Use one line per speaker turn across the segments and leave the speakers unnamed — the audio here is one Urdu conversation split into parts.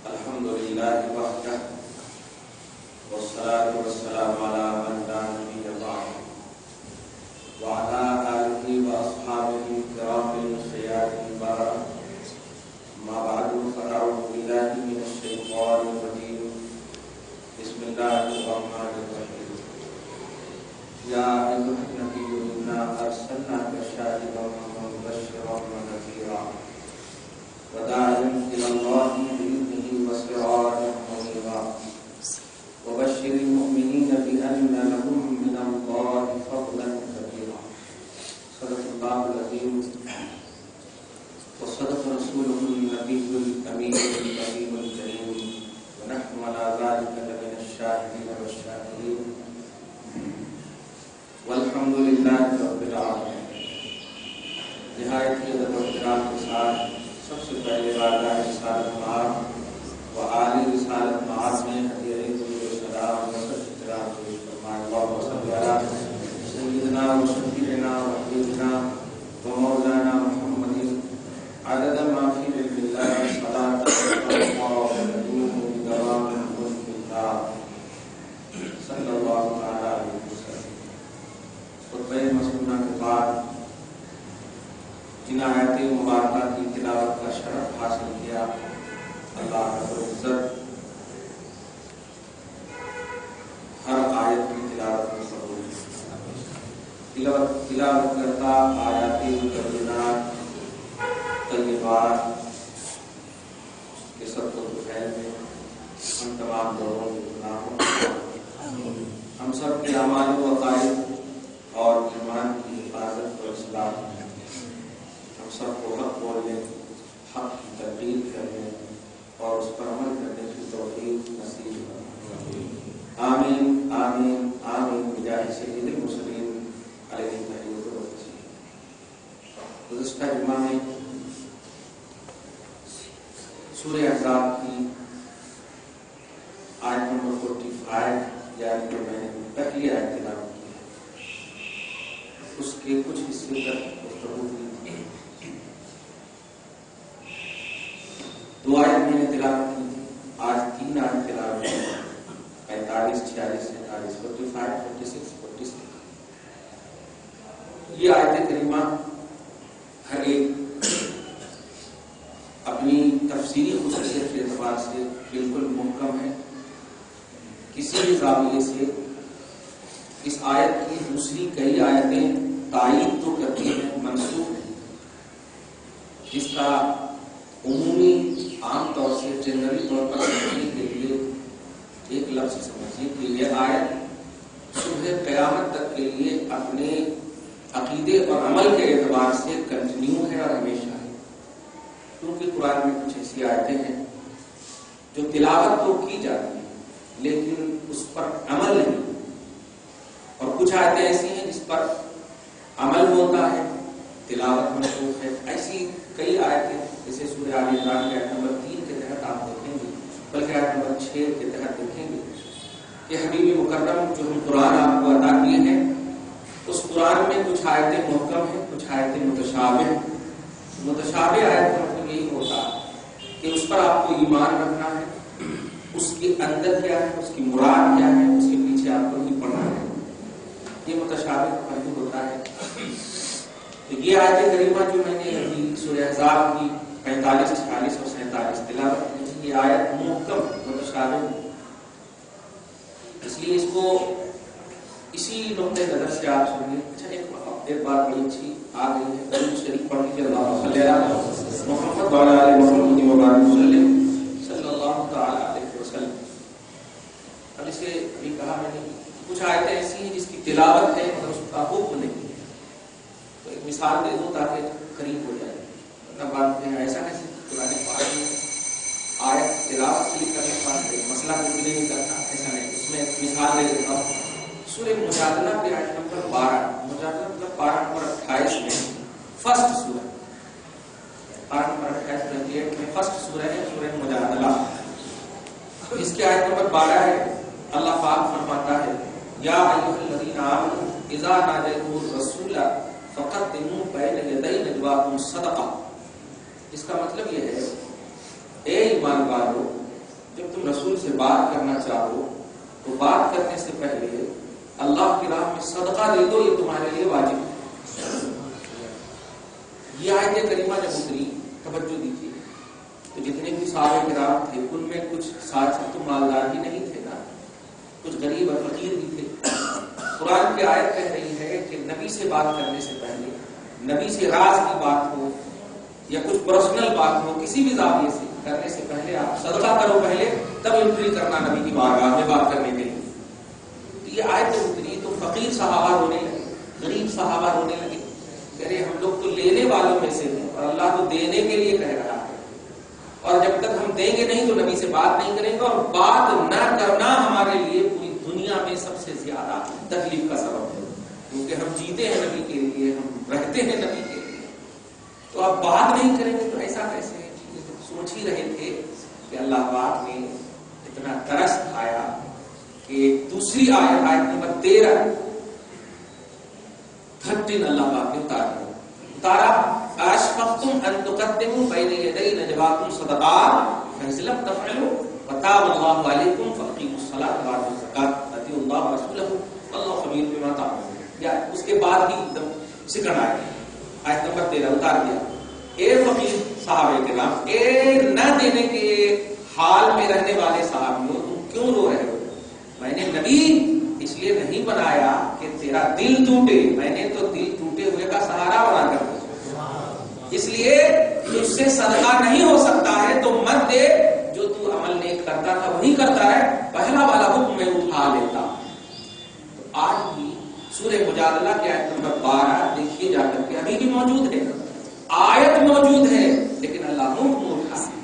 الحمد لله وحده والصلاة والسلام على من لا نبي بعده وعلى آله وأصحابه الكرام الخيار البررة. ما بعد فأعوذ بالله من الشيطان الرجيم. بسم الله الرحمن الرحيم. يا أيها النبي إنا أرسلناك شاهدا ومبشرا ونذيرا وداعيا إلى الله بإذنه وسراجا منيرا وبشر المؤمنين بأن لهم من الله فضلا كبيرا. صدق الله العظيم وصدق رسوله النبي الأمين الكريم الكريم ونحن على ذلك لمن الشاهدين والشاكرين والحمد لله رب العالمين. نہایت ہی ادب و احترام کے ساتھ سب سے پہلے بارگاہ رسالت معاذ و عالی رسالت معاذ میں ہدیہ درود و سلام و احترام پیش فرمائیں. اللہم صلی علی سیدنا و شفیعنا و حبیبنا و مولانا محمد عدد ما فی علم اللہ صلاۃ و تدوم بدوام ملک اللہ صلی اللہ تعالی علیہ وسلم. خطبہ مسنونہ کے بعد جن آیات مبارکہ کی تلاوت کا شرف حاصل کیا، اللہ رب العزت ہر آیت کی تلاوت میں قبول تلاوت کرتا آیات مقدسات طیبات کے سب کو دوپہر میں ہم تمام لوگوں کے گناہوں ہم سب کے اعمال و عقائد اور ایمان کی حفاظت و اصلاح، ہم سب کو حق بولنے، حق کی تبلیغ کرنے اور اس پر عمل کرنے کی توفیق نصیب فرمائے. آمین آمین آمین بجاہ سید المرسلین علیہ الصلوۃ والتسلیم. گزشتہ جمعہ میں سورہ احزاب کی آیت نمبر 45 یعنی جو میں نے پہلی آیت تلاوت کی ہے اس کے کچھ حصے تک گفتگو کی. دو آیت میں نے تلاوت کی تھی، آج 3 آیت تلاوت کی، 45 46 47 45 46 46. یہ آیت کریمہ ہر ایک اپنی تفسیری خصوصیت کے اعتبار سے بالکل محکم ہے. کسی بھی زاویے سے اس آیت کی دوسری کئی آیتیں تائید تو کرتی ہیں، منسوخ ہیں، جس کا عمومی عام طور سے جنرلی طور پر سمجھنے کے لیے ایک لفظ سمجھیے کہ یہ آیت صبح قیامت تک کے لیے اپنے عقیدے اور عمل کے اعتبار سے کنٹینیو ہے اور ہمیشہ ہے. کیونکہ قرآن میں کچھ ایسی آیتیں ہیں جو تلاوت تو کی جاتی ہے لیکن اس پر عمل نہیں، اور کچھ آیتیں ایسی ہیں جس پر عمل ہوتا ہے، تلاوت منسوخ ہے. ایسی کئی آیتیں جیسے سورہ آل عمران کے آیت نمبر 3 کے تحت آپ دیکھیں گے، بلکہ آیت نمبر 6 کے تحت دیکھیں گے کہ حبیب مکرم جو ہم قرآن آپ کو عطا کیے ہیں اس قرآن میں کچھ آیتیں محکم ہیں، کچھ آیتیں متشابہ ہیں. متشابہ آیت کا مطلب یہی ہوتا ہے کہ اس پر آپ کو ایمان رکھنا ہے، اس کے اندر کیا ہے، اس کی مراد کیا ہے، اس کے پیچھے آپ کو نہیں پڑھنا ہے. یہ متشابہ پہلو ہوتا ہے. تو یہ آیت کریمہ جو میں نے ابھی سورہ احزاب کی 45 46 اور 47 تلاوت کی، یہ آیت محکم متشابہ، اس لیے اس کو اسی نقطۂ نظر سے آپ سنیے. اچھا ایک بات بڑی اچھی آ گئی ہے، درود شریف پڑھ لیجیے، اللہم صلی علی محمد وعلی آل محمد وبارک وسلم صلی اللہ تعالی علیہ وسلم. اب اسے ابھی کہا میں نے کچھ آیتیں ایسی ہیں جس کی تلاوت ہے مگر اس کا حکم نہیں ہے. تو ایک مثال دے دوں تاکہ قریب ہو جائے. بات ہے ایسا نہیں قرآن پاک میں آیت تلاوت صرف کرنے کے بعد مسئلہ کچھ نہیں کرنا، ایسا نہیں. اس میں ایک مثال دے دیتا ہوں. سورہ مجادلہ کی آیت نمبر 12، مجادلہ مطلب 12 نمبر 28 میں فرسٹ سورہ، 12 نمبر 28 میں فرسٹ سورہ ہے سورہ مجادلہ. اس کی آیت نمبر 12 ہے. اللہ پاک فرماتا ہے یا ایھا الذین آمنوا اذا ناجیتم الرسول فقدموا بین یدی نجواکم صدقہ. اس کا مطلب یہ ہے اے ایمان والو جب تم رسول سے بات کرنا چاہو تو بات کرنے سے پہلے اللہ کی راہ میں صدقہ دے دو، یہ تمہارے لیے واجب ہے۔ یہ آیت کریمہ جب اتری، توجہ دیجیے، تو جتنے بھی صحابہ کرام تھے ان میں کچھ ساتھی تو مالدار ہی نہیں تھے نا، کچھ غریب اور فقیر بھی تھے۔ قرآن کی آیت کہہ رہی ہے کہ نبی سے بات کرنے سے پہلے، نبی سے راز کی بات ہو یا کچھ پرسنل بات ہو، کسی بھی زاویے سے کرنے سے پہلے آپ صدقہ کرو پہلے، تب انٹری کرنا نبی کی بارگاہ میں بات کرنے کے لیے۔ تو یہ آیت جب اتری تو فقیر صحابہ رونے لگے، غریب صحابہ رونے لگے، کہہ رہے ہم لوگ تو لینے والوں میں سے ہیں اور اللہ تو دینے کے لیے کہہ رہا ہے، اور جب تک ہم دیں گے نہیں تو نبی سے بات نہیں کریں گے، اور بات نہ کرنا ہمارے لیے پوری دنیا میں سب سے زیادہ تکلیف کا سبب ہے، کیونکہ ہم جیتے ہیں نبی کے لیے، ہم رہتے ہیں نبی کے لیے، تو آپ بات نہیں کریں گے تو ایسا کیسے ہے؟ سوچ ہی رہے تھے کہ اللہ پاک نے اتنا ترس کھایا کہ دوسری آیت نمبر 13 اللہ پاک نے اتارا اشفقتم ان تقدموا بین یدی نجواکم صدقات فإن لم تفعلوا وتاب اللہ علیکم فاقیموا الصلاة وآتوا الزکاة واطیعوا اللہ ورسولہ واللہ خبیر بما تعملون۔ یا اس کے بعد ہی ایک دم سکڑ آیت نمبر 13 اتار دیا، اے فقیر صحابہ کرام، اے نہ دینے کے حال میں رہنے والے صحابیوں، تم کیوں رو رہے ہو؟ میں نے نبی اس لیے نہیں بنایا کہ تیرا دل ٹوٹے، میں نے تو دل ٹوٹے ہوئے کا سہارا بنا کر دیا، اس لیے تجھ سے صدقہ نہیں ہو سکتا ہے تو مت دے، جو تو عمل نیک کرتا تھا وہی کرتا ہے، پہلا والا حکم میں اٹھا لیتا۔ تو آج بھی سورہ مجادلہ کی آیت نمبر 12 دیکھیے جا کر کے، ابھی بھی موجود ہے، آیت موجود ہے، لیکن اللہ حکم اٹھا ہے۔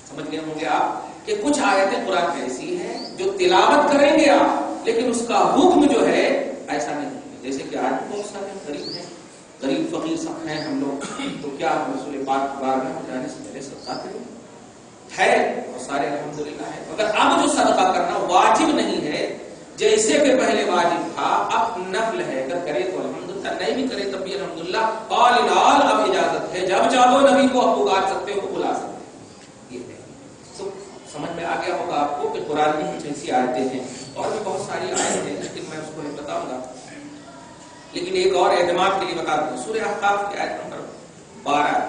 سمجھ گئے ہوں گے آپ کہ کچھ آیتیں قرآن کی ایسی ہیں جو تلاوت کریں گے آپ، لیکن اس کا حکم جو ہے ایسا نہیں ہے۔ جیسے کہ آج بہت سارے غریب ہیں، غریب فقیر سب ہیں ہم لوگ، تو کیا رسول پاک کی بارگاہ میں جانے سے پہلے صدقہ کریں؟ ہے، اور سارے الحمدللہ ہے، مگر اب جو صدقہ کرنا واجب نہیں ہے، جیسے کہ پہلے واجب تھا اب نفل ہے، اگر کرے تو الحمدللہ، نہیں بھی کرے تب بھی الحمدللہ، قال العال اب اجازت ہے، جب چاہو نبی کو آپ پکار سکتے ہو، بلا سکتے ہیں۔ یہ ہے، تو سمجھ میں آ گیا ہوگا آپ کو کہ قرآن میں کچھ ایسی آیتیں ہیں، اور بھی بہت ساری آیتیں ہیں، لیکن میں اس کو نہیں بتاؤں گا، لیکن ایک اور اعتماد کے لیے بتا دوں، سورہ احقاف کی آیت نمبر 12،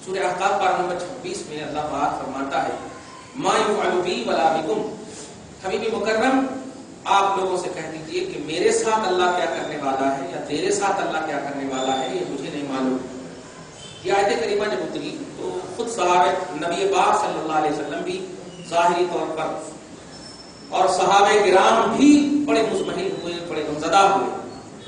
سورہ احقاف پارہ نمبر 26 میں اللہ پاک فرماتا ہے ما یفعل بی ولا بکم، حبیب مکرم آپ لوگوں سے کہہ دیجئے کہ میرے ساتھ اللہ کیا کرنے والا ہے یا تیرے ساتھ اللہ کیا کرنے والا ہے یہ مجھے نہیں معلوم۔ یہ آیت کریمہ جب اتری تو خود صحابہ نبی پاک صلی اللہ علیہ وسلم بھی ظاہری طور پر اور صحابہ کرام بھی بڑے مطمئن ہوئے، بڑے غمزدہ ہوئے،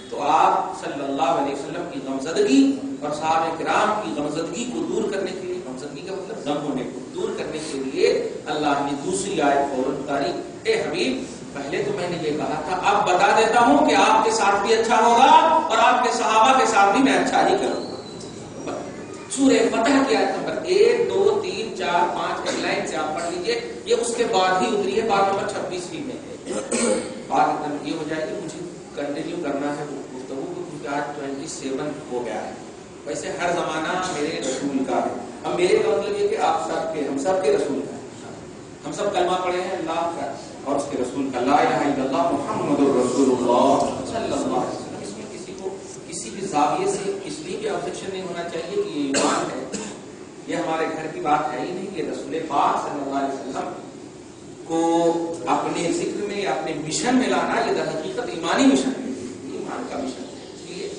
تو آپ صلی اللہ علیہ وسلم کی غمزدگی اور صحابہ کرام کی غمزدگی کو دور کرنے کے لیے، غمزدگی کا مطلب غم ہونے کو دور کرنے کے لیے اللہ نے دوسری آیت فوراً اتاری، اے حبیب پہلے تو میں نے یہ کہا تھا، اب بتا دیتا ہوں کہ آپ کے ساتھ بھی اچھا ہوگا اور آپ کے صحابہ کے ساتھ بھی میں اچھا ہی کروں گا۔ سورہ فتح کی آیت نمبر 1 2 3 4 5 لائن سے آپ پڑھ لیجئے، یہ اس کے بعد ہی اتری ہے، باب نمبر 26 میں ہے۔ بات ایک دم یہ ہو جائے گی، مجھے کنٹینیو کرنا ہے گفتگو کو، کیونکہ آج 27 ہو گیا ہے۔ ویسے ہر زمانہ میرے رسول کا ہے، اب میرے کا مطلب یہ کہ آپ سب کے، ہم سب کے رسول کا ہے، ہم سب کلمہ پڑھے ہیں اللہ کا اور اس کے رسول کا، لا الہ الا اللہ محمد رسول اللہ صلی اللہ علیہ وسلم۔ اس میں کسی کو کسی بھی زاویے سے اس لیے بھی آبجیکشن نہیں ہونا چاہیے کہ یہ ایمان ہے، یہ ہمارے گھر کی بات ہے ہی نہیں، کہ رسول پاک صلی اللہ علیہ وسلم کو اپنے ذکر میں یا اپنے مشن میں لانا، یہ در حقیقت ایمانی مشن ہے، ایمان کا مشن ہے، اس لیے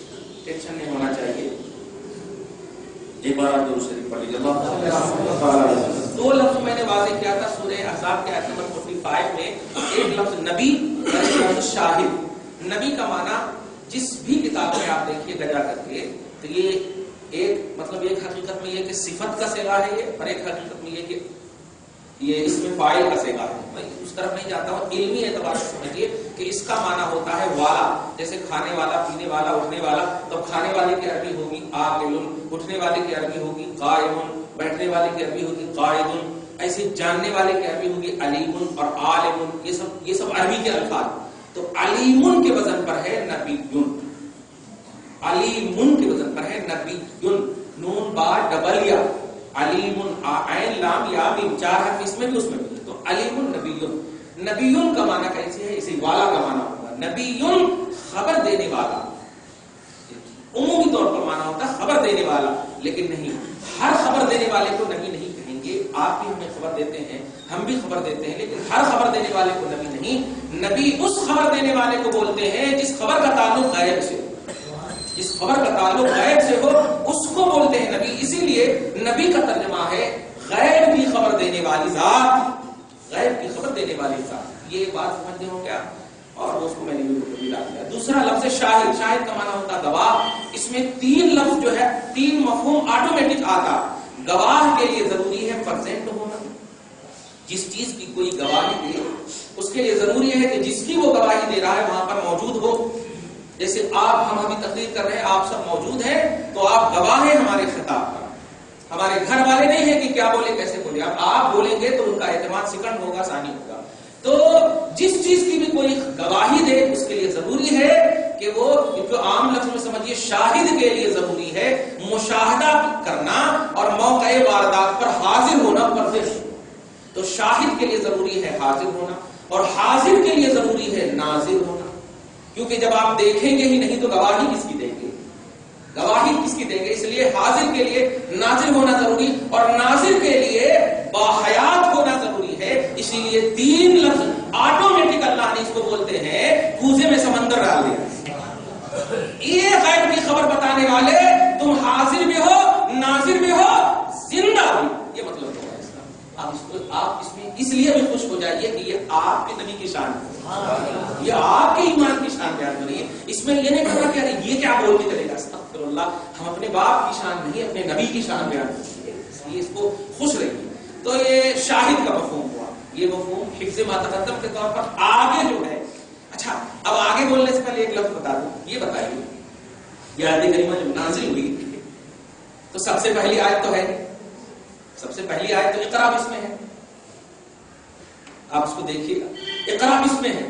ٹینشن نہیں ہونا چاہیے۔ ایک بار آپ درود شریف پڑھ لیجیے، دو لفظ میں نے واضح کیا تھا سورہ احزاب کے آیت نمبر 45 میں، ایک لفظ نبی اور ایک لفظ شاہد۔ نبی کا معنی جس بھی کتاب میں آپ دیکھیے گا جا کر کے، تو یہ ایک مطلب ایک حقیقت میں یہ کہ صفت کا صیغہ ہے یہ، اور ایک حقیقت میں یہ کہ یہ اس میں فاعل کا صیغہ ہے۔ میں اس طرف نہیں جاتا ہوں، علمی اعتبار سے سمجھیے کہ اس کا معنی ہوتا ہے والا، جیسے کھانے والا، پینے والا، اٹھنے والا، تو کھانے والے کی عربی ہوگی عاقل، اٹھنے والے کی عربی ہوگی قائم، بیٹھنے والے کی عربی ہوگی قائد، ایسے جاننے والے کی عربی ہوگی علیم اور عالم، یہ سب عربی کے الفاظ۔ تو علیم کے وزن پر ہے نبی، علیم کے وزن پر ہے نبی، نون با ڈبل یا علیم عین لام یا میم 4 حرف اس میں بھی اس میں بھی. تو علیم نبیون, نبیون کا معنی کیسے ہے؟ اسی والا کا معنی ہوگا. نبیون خبر دینے والا, عمومی طور پر معنی ہوتا ہے خبر دینے والا, لیکن نہیں, ہر خبر دینے والے کو نبی نہیں کہیں گے. آپ بھی ہمیں خبر دیتے ہیں, ہم بھی خبر دیتے ہیں, لیکن ہر خبر دینے والے کو نبی نہیں. نبی اس خبر دینے والے کو بولتے ہیں جس خبر کا تعلق غیب سے ہو, جس خبر کا تعلق غیب سے ہو اس کو بولتے ہیں نبی. اسی لیے نبی کا ترجمہ ہے غیب کی خبر دینے والی ذات, غیب کی خبر دینے والی ذات. یہ بات سمجھتے ہو کیا؟ اور اس کو میں نے بھی ڈال دیا. دوسرا لفظ شاہد, شاہد کا معنی ہوتا گواہ. اس میں 3 لفظ جو ہے 3 مفہوم آٹومیٹک آتا. گواہ کے لیے ضروری ہے پرزینٹ ہونا, جس چیز کی کوئی گواہی دے اس کے لیے ضروری ہے کہ جس کی وہ گواہی دے رہا ہے وہاں پر موجود ہو. جیسے آپ, ہم ابھی تقریر کر رہے ہیں, آپ سب موجود ہیں تو آپ گواہ ہیں ہمارے خطاب پر. ہمارے گھر والے نہیں ہیں کہ کیا بولے کیسے بولے, اب آپ بولیں گے تو ان کا اعتماد سیکنڈ ہوگا, ثانی ہوگا. تو جس چیز کی بھی کوئی گواہی دے اس کے لیے ضروری ہے کہ وہ, جو عام لفظ میں سمجھیے شاہد کے لیے ضروری ہے مشاہدہ کرنا اور موقع واردات پر حاضر ہونا, پرفیکٹ. تو شاہد کے لیے ضروری ہے حاضر ہونا, اور حاضر کے لیے ضروری ہے ناظر ہونا. کیونکہ جب آپ دیکھیں گے ہی نہیں تو گواہی کس کی دیں گے, گواہی کس کی دیں گے. اس لیے حاضر کے لیے ناظر ہونا ضروری, اور ناظر کے لیے باحیات ہونا ضروری ہے. اسی لیے 3 لفظ آٹومیٹک اللہ نے اس کو بولتے ہیں کوزے میں سمندر ڈال دیا. یہ غیب کی خبر بتانے والے, تم حاضر بھی ہو, ناظر بھی ہو, زندہ بھی. یہ مطلب ہوگا اس کا. آپ اس میں اس لیے بھی خوش ہو جائیے کہ یہ آپ کے نبی کی شان ہے, یہ آپ کے ایمان کی شان بیان ہو رہی ہے. اس میں یہ نہیں کرنا کہ یہ کیا بول کے کرے گا, استغفر اللہ. ہم اپنے باپ کی شان نہیں, اپنے نبی کی شان بیان کرتے ہیں, اس لیے اس کو خوش رہیے. تو یہ شاہد کا مفہوم ہوا. یہ مفہوم حفظ ما تقدم کے طور پر آگے جو ہے. اچھا, اب آگے بولنے سے پہلے ایک لفظ بتا دوں. یہ بتائیے, یہ آیت کریمہ جب نازل ہوئی تو سب سے پہلی آیت تو ہے, سب سے پہلی آیت تو اقرا بسم ہے. آپ اس کو دیکھیے گا, اقرا بسم ہے.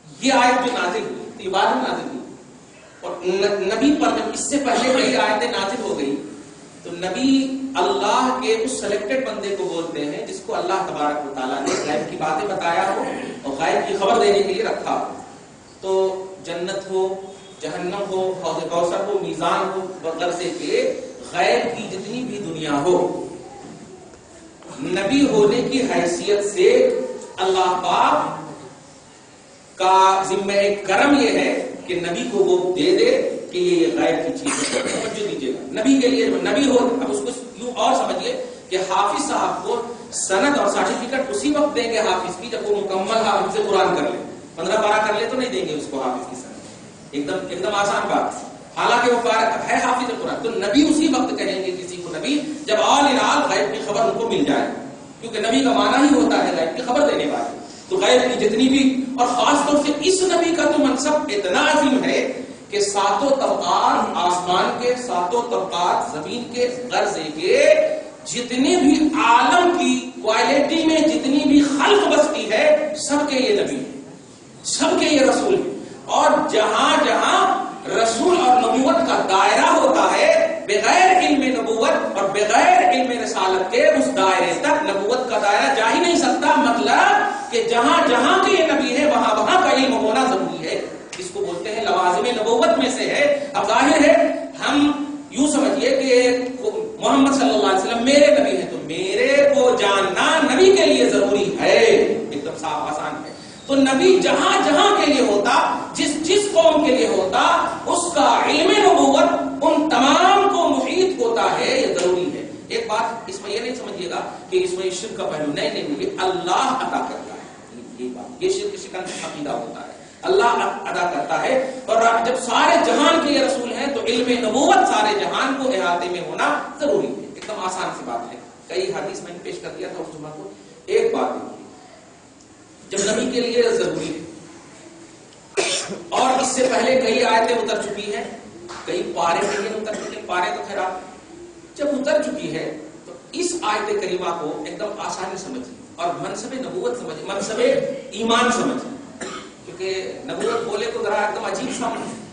یہ آیت جو نازل ہوئی تو یہ بعد میں نازل ہوئی, اور نبی پر جب اس سے پہلے کئی آیتیں نازل ہو گئی تو نبی اللہ کے اس سلیکٹڈ بندے کو بولتے ہیں جس کو اللہ تبارک و تعالیٰ نے غیب کی باتیں بتایا ہو اور غیب کی خبر دینے کے لیے رکھا ہو. تو جنت ہو, جہنم ہو, حوض کوثر ہو, میزان ہو, بغرضے کے غیب کی جتنی بھی دنیا ہو, نبی ہونے کی حیثیت سے اللہ پاک کا ذمہ کرم یہ ہے کہ نبی کو وہ دے دے کہ یہ غیب کی چیز ہے. توجہ دیجیے گا, نبی کے لیے نبی ہو, اب اس کو یوں اور سمجھیے کہ حافظ صاحب کو سند اور سرٹیفکیٹ اسی وقت دیں گے حافظ کی جب وہ مکمل حافظ سے قرآن کر لے. 15-12 کر لے تو نہیں دیں گے اس کو حافظ کی سند, ایک دم آسان بات. حالانکہ وہ ہے حافظ قرآن, تو نبی اسی وقت کہیں گے کسی کو نبی جب آل غیب کی خبر ان کو مل جائے, کیونکہ نبی کا معنی ہی ہوتا ہے غیب کی خبر دینے والے. تو غیب کی جتنی بھی, اور خاص طور سے اس نبی کا تو منصب اتنا عظیم ہے کہ 7 طبقات آسمان کے, 7 طبقات زمین کے, غرضے کے جتنی بھی عالم کی کوالٹی میں جتنی بھی خلق بستی ہے سب کے یہ نبی ہے, سب کے یہ رسول ہے. اور جہاں جہاں رسول اور نبوت کا دائرہ ہوتا ہے بغیر علم نبوت اور بغیر علم رسالت کے اس دائرے تک نبوت کا دائرہ جا ہی نہیں سکتا. مطلب کہ جہاں جہاں کے یہ نبی ہے وہاں وہاں کا علم ہونا ضروری ہے. اس کو بولتے ہیں لوازم نبوت میں سے ہے. اب ظاہر ہے ہم یوں سمجھیے کہ محمد صلی اللہ علیہ وسلم میرے نبی ہیں تو میرے کو جاننا نبی کے لیے ضروری ہے, ایک دم صاف آسان ہے. تو نبی جہاں جہاں کے لیے ہوتا, جس قوم کے لیے ہوتا, اس کا علم نبوت ان تمام کو محیط ہوتا ہے, یہ ضروری ہے. ایک بات اس میں یہ نہیں سمجھیے گا کہ اس میں شرک کا پہلو نہیں, یہ اللہ عطا کرتا ہے. یہ بات, یہ شرک شکن عقیدہ ہوتا ہے, اللہ ادا کرتا ہے. اور جب سارے جہان کے یہ رسول ہیں تو علم نبوت سارے جہان کو احاطے میں ہونا ضروری ہے. ایک دم آسان سی بات ہے. کئی حدیث میں نے پیش کر دیا تھا اس جمعہ کو. ایک بات دیکھیے, جب نبی کے لیے ضروری ہے اور اس سے پہلے کئی آیتیں اتر چکی ہیں, کئی پارے کے لیے اتر چکے, پارے تو خیر جب اتر چکی ہے تو اس آیت کریمہ کو ایک دم آسانی سمجھیں اور منصب نبوت سمجھیں, منصب ایمان سمجھیں. کیونکہ نبوت بولے تو ذرا ایک دم عجیب سا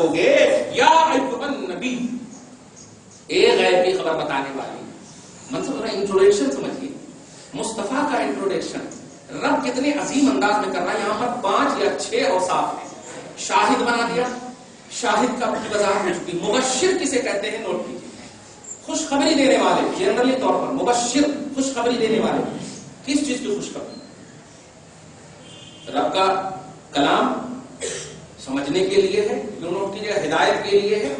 رکھو گے یا ایھا النبی، ایک غیب کی خبر بتانے والی. منصب انٹروڈکشن سمجھیے، مصطفیٰ کا انٹروڈکشن رب کتنے عظیم انداز میں کر رہا ہے. یہاں پر 5 یا 6 اوصاف ہیں. شاہد بنا دیا، شاہد کا وضاحت ہو چکی. مبشر کسے کہتے ہیں نوٹ کیجیے، خوشخبری دینے والے. جنرلی طور پر مبشر خوشخبری دینے والے. کس چیز کی خوشخبری؟ رب کا کلام سمجھنے کے لیے ہے، جو نوٹ کیجیے گا، ہدایت کے لیے ہے،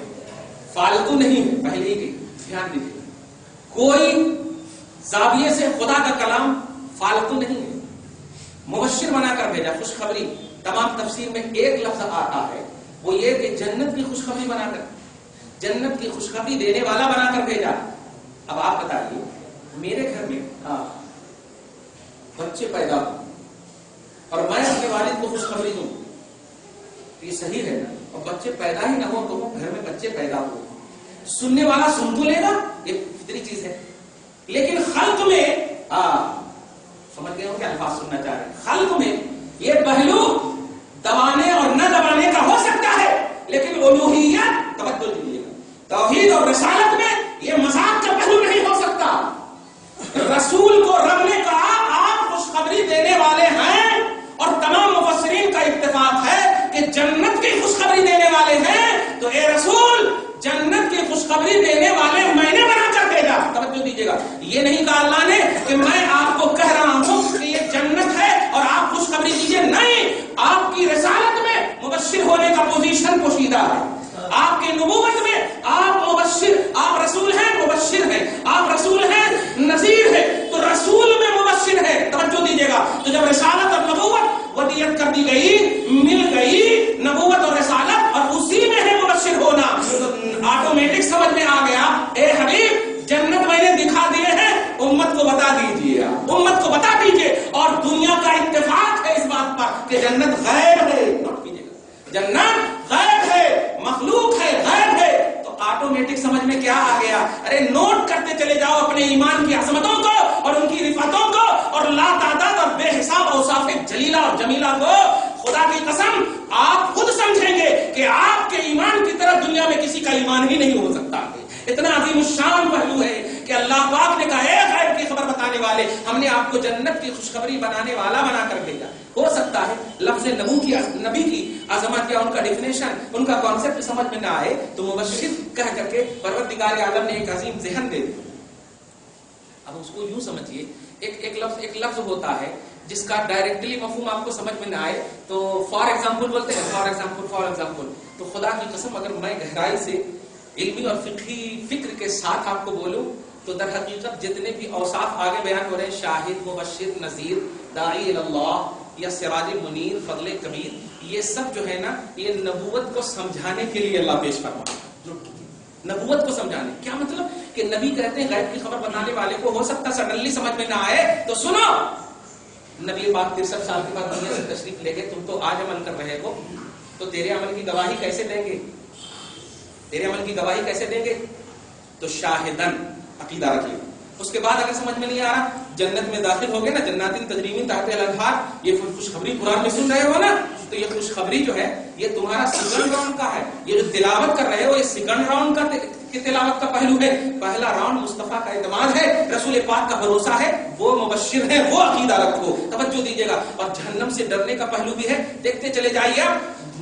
فالتو نہیں ہے. پہلے ہی دھیان دیجیے، کوئی زاویے سے خدا کا کلام فالتو نہیں ہے. مبشر بنا کر بھیجا، خوشخبری. تمام تفسیر میں ایک لفظ آتا ہے، وہ یہ کہ جنت کی خوشخبری بنا کر، جنت کی خوشخبری دینے والا بنا کر بھیجا. اب آپ بتائیے، میرے گھر میں بچے پیدا ہو اور میں اپنے والد کو خوشخبری دوں، یہ صحیح ہے نا؟ اور بچے پیدا ہی نہ ہو تو گھر میں بچے پیدا ہو، سننے والا سن تو لے گا، یہ فطری چیز ہے. لیکن خلق میں سمجھ گئے ہو کہ الفاظ سننا چاہ رہے ہیں. خلق میں یہ پہلو دبانے اور نہ دبانے کا ہو سکتا ہے، لیکن الوہیت، توجہ دیجیے گا، توحید اور رسالت میں یہ مذاق کا پہلو نہیں ہو سکتا. رسول کو رب نے کہا آپ خوشخبری دینے والے ہیں، اور تمام مفسرین کا اتفاق ہے کہ جنت کی خوشخبری دینے والے ہیں. تو اے رسول، جنت کی خوشخبری دینے والے میں نے بنا کر بھیجا. توجہ دیجیے گا، یہ نہیں کہا اللہ نے کہ میں آپ کو کہہ رہا ہوں کہ یہ جنت ہے اور آپ خوشخبری دیجیے. نہیں، آپ کی رسالت میں مبشر ہونے کا پوزیشن پوشیدہ ہے. آپ کی نبوت میں آپ مبشر، آپ رسول ہیں، مبشر ہیں. آپ رسول ہیں، نذیر ہیں. تو رسول میں مبشر ہے. توجہ دیجیے گا. تو جب رسالت اور نبوت ودیت کر دی گئی، مل گئی نبوت اور رسالت، اور اسی میں ہے مبشر ہونا، آٹومیٹک سمجھ میں آ گیا اے حبیب جنت میں نے دکھا دیے ہیں، امت کو بتا دیجیے، امت کو بتا دیجیے. اور دنیا کا اتفاق ہے اس بات پر کہ جنت غیب ہے. نوٹ کیجیے گا، جنت غیب ہے، مخلوق ہے، غیب ہے. تو آٹومیٹک سمجھ میں کیا آ گیا؟ ارے نوٹ کرتے چلے جاؤ اپنے ایمان کی عظمتوں کو اور ان کی رفعتوں کو اور لا تعداد اور بے حساب اوصاف جلیلہ اور جمیلہ کو. خدا کی قسم آپ خود سمجھیں گے کہ آپ کے ایمان کی طرف دنیا میں کسی کا ایمان ہی نہیں ہو سکتا ہے. اتنا عظیم الشان پہلو ہے کہ اللہ پاک نے کہا اے غیب کی خبر بتانے والے، ہم نے آپ کو جنت کی خوشخبری بنانے والا بنا کر بھیجا. ہو سکتا ہے لفظ نبی کی عظمت یا ان کا ڈیفینیشن، ان کا کانسیپٹ سمجھ میں نہ آئے تو مبشر کہہ کر کے پروردگار عالم نے ایک عظیم ذہن دے دیا. اب اس کو یوں سمجھیے، ایک لفظ ہوتا ہے جس کا ڈائریکٹلی مفہوم آپ کو سمجھ میں نہ آئے تو فار ایگزامپل بولتے ہیں. فار ایگزامپل تو خدا کی قسم اگر میں گہرائی سے علمی اور فکر کے ساتھ آپ کو بولوں تو در حقیقت جتنے بھی اوصاف آگے بیان ہو رہے ہیں، شاہد، مبشر، نذیر، داعی اللہ یا سراج منیر، فضل کبیر، یہ سب جو ہے نا، یہ نبوت کو سمجھانے کے لیے اللہ پیش فرما. نبوت کو سمجھانے کیا مطلب کہ نبی کہتے ہیں غیب کی خبر بتانے والے کو ہو سکتا سڈنلی سمجھ میں نہ آئے تو سنو، نبی پاک 63 سال کے بعد دنیا سے تشریف لے گئے، تم تو آج عمل کر رہے ہو، تو تیرے عمل کی گواہی کیسے دیں گے؟ تیرے عمل کی گواہی کیسے دیں گے؟ تو شاہدن عقیدہ رکھیے. اس کے بعد اگر سمجھ میں نہیں آ رہا، جنت میں داخل ہو گئے نا، جنات تجری تحت الانہار، یہ خوشخبری قرآن میں سن رہے ہو نا، تو یہ خوشخبری جو ہے یہ تمہارا سیکنڈ راؤنڈ کا ہے. یہ جو تلاوت کر رہے ہو یہ سیکنڈ راؤنڈ کا تلاوت کا پہلو ہے. پہلا راؤنڈ مصطفیٰ کا اعتماد ہے، رسول پاک کا بھروسہ ہے، وہ مبشر ہے، وہ عقیدہ رکھو. توجہ دیجیے گا. اور جہنم سے ڈرنے کا پہلو بھی ہے، دیکھتے چلے جائیے.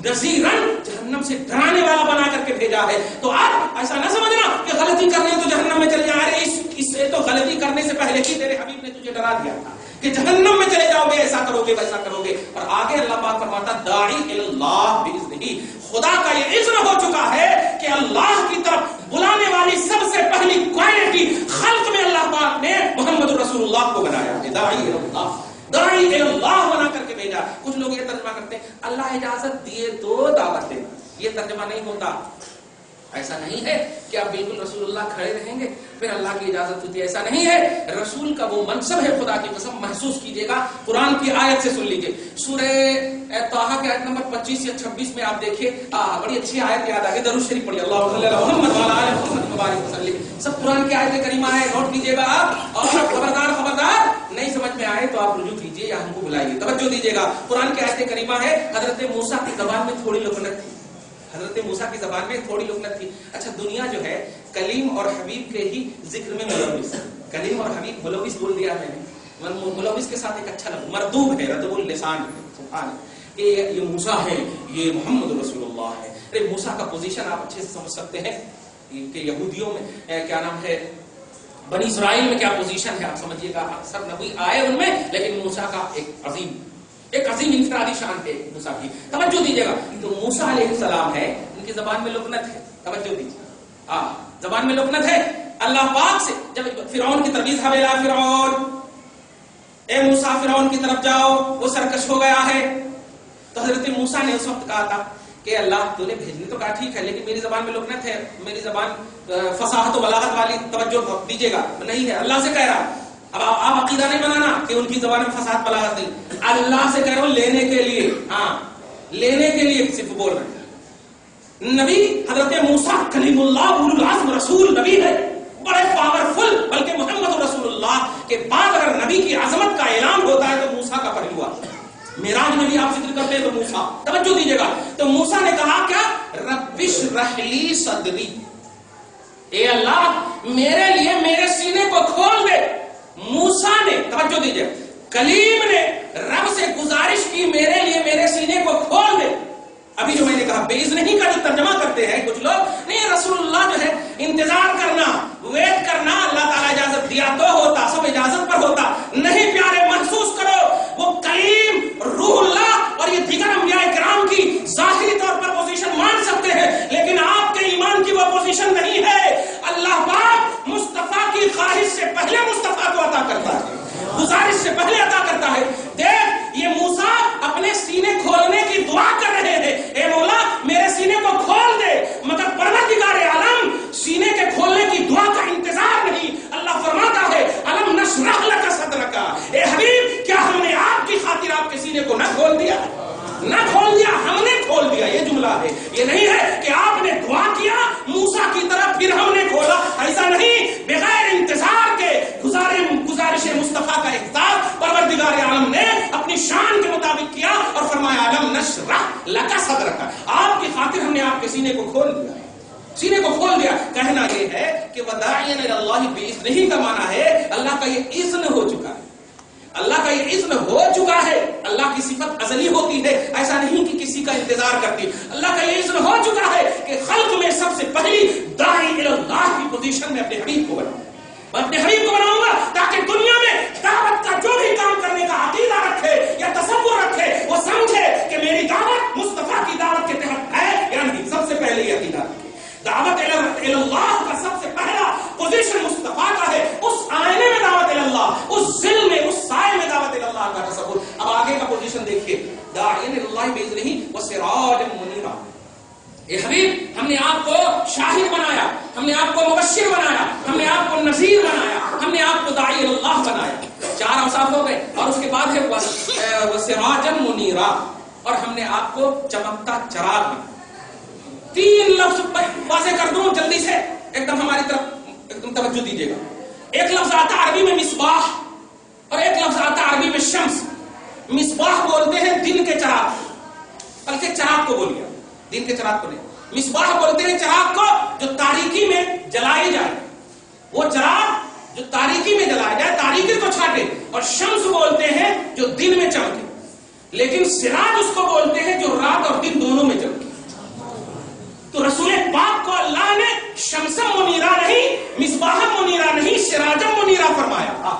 نذیرن، جہنم سے ڈرانے والا بنا کر کے بھیجا ہے. تو آپ ایسا نہ سمجھنا کہ غلطی کرنے تو جہنم میں چلے جا رہے. اس سے تو غلطی کرنے سے پہلے ہی تیرے حبیب نے تجھے ڈرا دیا تھا کہ جہنم میں چلے جاؤ گے، ایسا کرو گے، ویسا کرو گے. اور آگے اللہ پاک فرماتا داعی اللہ باذنہ، خدا کا یہ اذن ہو چکا ہے کہ اللہ کی طرف بلانے والی سب سے پہلی کوالٹی خلق میں اللہ پاک نے محمد رسول اللہ کو بنایا ہے. داعی اللہ، داعی اللہ بنا کر کے بھیجا. کچھ لوگ یہ ترجمہ کرتے ہیں اللہ اجازت دیے تو دعوت دینا. یہ ترجمہ نہیں ہوتا. ایسا نہیں ہے کہ آپ بالکل رسول اللہ کھڑے رہیں گے پھر اللہ کی اجازت ہوتی ہے، ایسا نہیں ہے. رسول کا وہ منصب ہے، خدا کی قسم محسوس کیجئے گا. قرآن کی آیت سے سن لیجئے، سورہ طٰہٰ کی آیت نمبر 25 یا 26 میں آپ دیکھیے، بڑی اچھی آیت یاد آ گئی. درود شریف پڑھیے، اللہم صلی علی محمد وعلی آل محمد وبارک وسلم. سب قرآن کی آیت کریمہ ہے، نوٹ کیجئے گا آپ. اور خبردار نہیں سمجھ میں آئے تو آپ رجوع کیجئے یا ہم کو بلائیے. توجہ دیجئے گا، قرآن کی آیت کریمہ ہے. حضرت موسیٰ کی زبان میں تھوڑی لکنت تھی، حضرت موسیٰ کی زبان میں تھوڑی لغت تھی. اچھا دنیا جو ہے کلیم اور حبیب کے ہی ذکر میں ملوث. کلیم اور حبیب ملوث بول دیا میں نے. ملوث کے ساتھ ایک اچھا لفظ مردوب ہے, ردب اللسان ہے. سبحان کہ یہ موسیٰ ہے, یہ محمد رسول اللہ ہے. ارے موسیٰ کا پوزیشن آپ اچھے سے سمجھ سکتے ہیں کہ یہودیوں میں کیا نام ہے, بنی اسرائیل میں کیا پوزیشن ہے آپ سمجھیے گا. اکثر نبی آئے ان میں, لیکن موسیٰ کا ایک عظیم انفرادی شان ہے موسیٰ کی. توجہ دیجیے گا. تو موسیٰ علیہ السلام ہے, ان کی زبان میں لکنت ہے. توجہ دیجیے, زبان میں لکنت ہے. اللہ پاک سے جب فرعون کی ترویج حویلا فرعون, اے موسیٰ فرعون کی طرف جاؤ, وہ سرکش ہو گیا ہے. تو حضرت موسیٰ نے اس وقت کہا تھا کہ اللہ تو نے بھیجنے تو کہا ٹھیک ہے, لیکن میری زبان میں لکنت ہے, میری زبان فصاحت و بلاغت والی, توجہ دیجیے گا, نہیں ہے. اللہ سے کہہ رہا. اب آپ عقیدہ نہیں بنانا کہ ان کی زبان میں فصاحت بلاغت نہیں. اللہ سے کہہ رہا ہوں لینے کے لیے, لینے کے لیے صرف بول رہے ہیں. نبی حضرت موسیٰ کلیم اللہ اولو العزم رسول نبی ہے, بڑے پاورفل. بلکہ محمد رسول اللہ کے بعد اگر نبی کی عظمت کا اعلان ہوتا ہے تو موسیٰ کا پہلو آتا ہے. معراج میں بھی آپ ذکر کرتے ہیں تو موسیٰ. توجہ دیجیے گا. تو موسیٰ نے کہا کیا, رب اشرح لی صدری, اے اللہ میرے لیے میرے سینے کو کھول دے. موسیٰ نے, توجہ دیجیے, کلیم نے رب سے گزارش کی میرے لیے میرے سینے کو کھول دے. ابھی جو میں نے کہا بےاذنی کا جو ترجمہ کرتے ہیں کچھ لوگ, نہیں رسول اللہ جو ہے انتظار کرنا, ویٹ کرنا, اللہ تعالیٰ اجازت دیا تو ہوتا, سب اجازت پر ہوتا. نہیں پیارے, محسوس کرو وہ کلیم روح اللہ اور یہ دیگر انبیاء کرام کی ظاہری طور پر پوزیشن مان سکتے ہیں, لیکن آپ کے ایمان کی وہ پوزیشن نہیں ہے. اللہ پاک مصطفیٰ کی خواہش سے پہلے مصطفیٰ کو عطا کرتا ہے, گزارش سے پہلے عطا کرتا ہے. دیکھ یہ موسیٰ اپنے سینے کھولنے کی دعا کر رہے ہیں, اے مولا میرے سینے کو کھول دے, مگر پروردگار عالم سینے کے کھولنے کی دعا کا انتظار نہیں. اللہ فرماتا ہے الم نشرح لک صدرک, اے حبیب کیا ہم نے آپ کی خاطر آپ کے سینے کو نہ کھول دیا, نہ کھول دیا, ہم نے کھول دیا. یہ جملہ ہے, یہ نہیں ہے کہ آپ نے دعا کیا موسیٰ کی طرف پھر ہم نے کھولا, ایسا نہیں. بغیر انتظار کے گزارش مصطفیٰ کا احساس پروردگار عالم نے اپنی شان کے مطابق کیا اور فرمایا الم نشرح لک صدرک, آپ کی خاطر ہم نے آپ کے سینے کو کھول دیا, سینے کو کھول دیا. کہنا یہ ہے کہ وداعیا الی اللہ باذنہ کا معنی ہے اللہ کا یہ اذن ہو چکا ہے, اللہ کا یہ اذن ہو چکا ہے. اللہ کی صفت ازلی ہوتی ہے, ایسا نہیں کہ کسی کا انتظار کرتی. اللہ کا یہ اذن ہو چکا ہے کہ خلق میں سب سے پہلی داعی الی اللہ کی پوزیشن میں اپنے حبیب کو بناؤں. میں اپنے حبیب کو بناؤں گا تاکہ دنیا میں دعوت کا جو بھی کام کرنے کا عقیدہ رکھے یا تصور رکھے وہ سمجھے کہ میری دعوت مصطفیٰ کی دعوت کے تحت ہے یا نہیں. سب سے پہلے یہ عقیدہ رکھے. دعوت الی اللہ کا سب سے پہلا پوزیشن مصطفیٰ کا ہے. اس آئینے میں دعوت الی اللہ, اس ذل میں, اس سائے میں دعوت الی اللہ کا تصور. اب آگے کا پوزیشن دیکھیے, داعیا الی اللہ باذنہ وسراجا منیرا. اے حبیب ہم نے آپ کو شاہد بنایا, ہم نے آپ کو مبشر بنایا, ہم نے آپ کو نذیر بنایا, ہم نے آپ کو داعی اللہ بنایا. 4 اوصاف ہو گئے. اور اس کے بعد ہے وسراجا منیرا, اور ہم نے آپ کو چمکتا چراغ بنایا. 3 لفظ واضح کر دوں جلدی سے, ایک دم ہماری طرف ایک دم توجہ دیجیے گا. ایک لفظ آتا عربی میں مصباح, اور ایک لفظ آتا عربی میں شمس. مصباح بولتے ہیں دن کے چراغ, بلکہ چراغ کو بولیے, دن کے چراغ کو نہیں. مصباح بولتے ہیں چراغ کو جو تاریکی میں جلائی جائے, وہ چراغ جو تاریکی میں جلایا جائے, تاریکی کو چھاٹے. اور شمس بولتے ہیں جو دن میں چمکے, لیکن سراج اس کو بولتے ہیں جو رات اور دن دونوں میں چمکے. تو رسول پاک کو اللہ نے شمس منیرہ نہیں, مصباح منیرہ نہیں, سراج منیرہ فرمایا.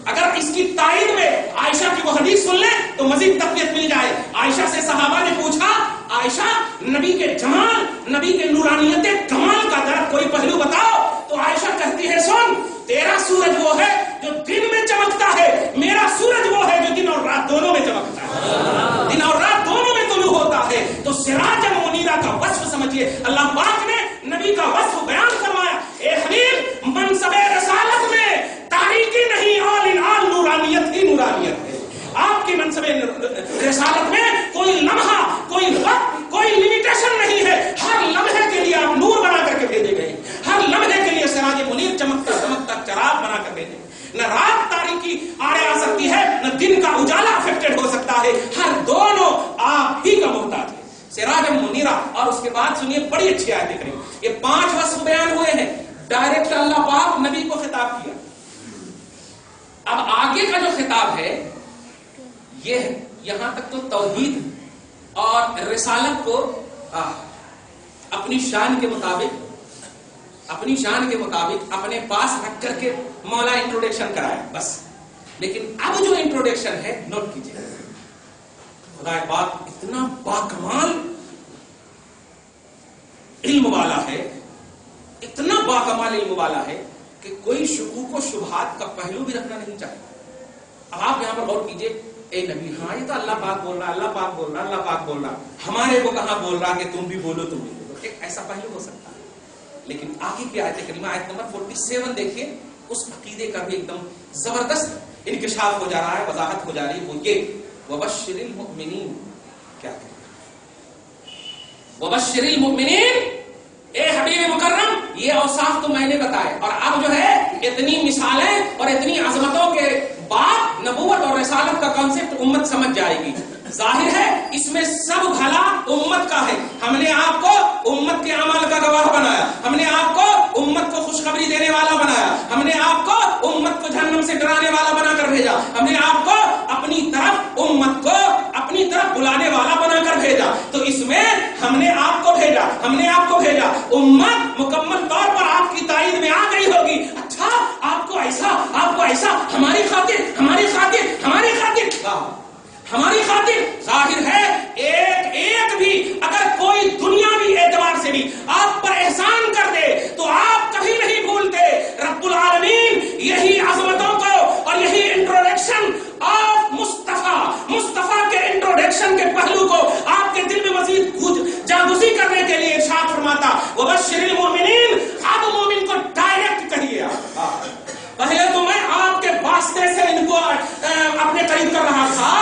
اگر اس کی تائید میں عائشہ کی وہ حدیث سن لیں تو مزید تقویت مل جائے. عائشہ سے صحابہ نے پوچھا, عائشہ نبی کے جمال, نبی کے نورانیت کمال کا ذرا کوئی پہلو بتاؤ. تو عائشہ کہتی ہے سن, تیرا سورج وہ ہے جو دن میں چمکتا ہے, میرا سورج وہ ہے جو دن اور رات دونوں میں چمکتا ہے, دن اور رات دونوں میں طلوع ہوتا ہے. تو سراج منیرہ کا وصف سمجھیے, اللہ پاک نے نبی کا وصف بیان فرمایا. اے حبیب منصب رسالت میں تاریکی نہیں, آل ان آل نورانیت ہی نورانیت ہے. آپ کی منصب رسالت میں کوئی لمحہ, کوئی وقت, کوئی لمیٹیشن نہیں ہے. ہر لمحے کے لیے آپ نور بنا کر کے بھیجے گئے, ہر لمحے کے لیے سراج منیر چمکتا چمکتا چراغ بنا کر بھیجے. نہ رات تاریکی آڑے آ سکتی ہے, نہ دن کا اجالا افیکٹڈ ہو سکتا ہے, ہر دونوں آپ ہی کا محتاج ہے. سراج منیرہ. اور اس
بڑی اچھی آیت کریں. یہ 5 وصف بیان ہوئے ہیں, ڈائریکٹ اللہ پاک نبی کو خطاب کیا. اب آگے کا جو خطاب ہے یہ یہاں تک تو توحید اور رسالت کو اپنی شان کے مطابق اپنے پاس رکھ کر کے مولا انٹروڈکشن کرایا بس. لیکن اب جو انٹروڈکشن ہے نوٹ کیجیے, خدا پاک اتنا باکمال علم والا ہے, اتنا باکمال علم والا ہے کہ کوئی شکوک و شبہات کا پہلو بھی رکھنا نہیں چاہیے. اب آپ یہاں پر غور کیجیے, اے نبی ہاں یہ تو اللہ پاک بول رہا, اللہ پاک بول رہا, اللہ پاک بول رہا, ہمارے کو کہاں بول رہا کہ تم بھی بولو تم بھی بولو. ایک ایسا پہلو ہو سکتا ہے. لیکن آگے کی آیت کریمہ آیت نمبر 47 دیکھیے, اس عقیدے کا بھی ایک دم زبردست انکشاف ہو جا رہا ہے, وضاحت ہو جا رہی ہے. وہ یہ وبشر المؤمنین, کیا کہ وبشر المؤمنین, اے حبیب مکرم یہ اوصاف تو میں نے بتائے, اور اب جو ہے اتنی مثالیں اور اتنی عظمتوں کے بعد نبوت اور رسالت کا کانسیپٹ امت سمجھ جائے گی. ظاہر ہے اس میں سب بھلا امت کا ہے. ہم نے آپ کو امت کے اعمال کا گواہ بنایا, ہم نے آپ کو امت کو خوشخبری دینے والا بنایا, ہم نے آپ کو امت کو جہنم سے ڈرانے والا بنا کر بھیجا, ہم نے آپ کو اپنی طرف امت کو اپنی طرف بلانے والا بنا کر بھیجا. تو اس میں ہم نے آپ کو بھیجا, ہم نے آپ کو بھیجا, امت مکمل طور پر آپ کی تائید میں آ گئی ہوگی. اچھا آپ کو ایسا ہماری خاطر ہماری خاطر ظاہر ہے ایک بھی اگر کوئی دنیاوی اعتبار سے بھی آپ پر احسان کر دے تو آپ کبھی نہیں بھولتے. رب العالمین یہی عظمتوں کو اور یہی انٹروڈکشن آف مصطفیٰ کے انٹروڈکشن کے پہلو کو آپ کے دل میں مزید جاگزی کرنے کے لیے ارشاد فرماتا وبشر المؤمنین. اب مومن کو ڈائریکٹ کہیے. پہلے تو میں آپ کے واسطے سے ان کو اپنے قریب کر رہا تھا,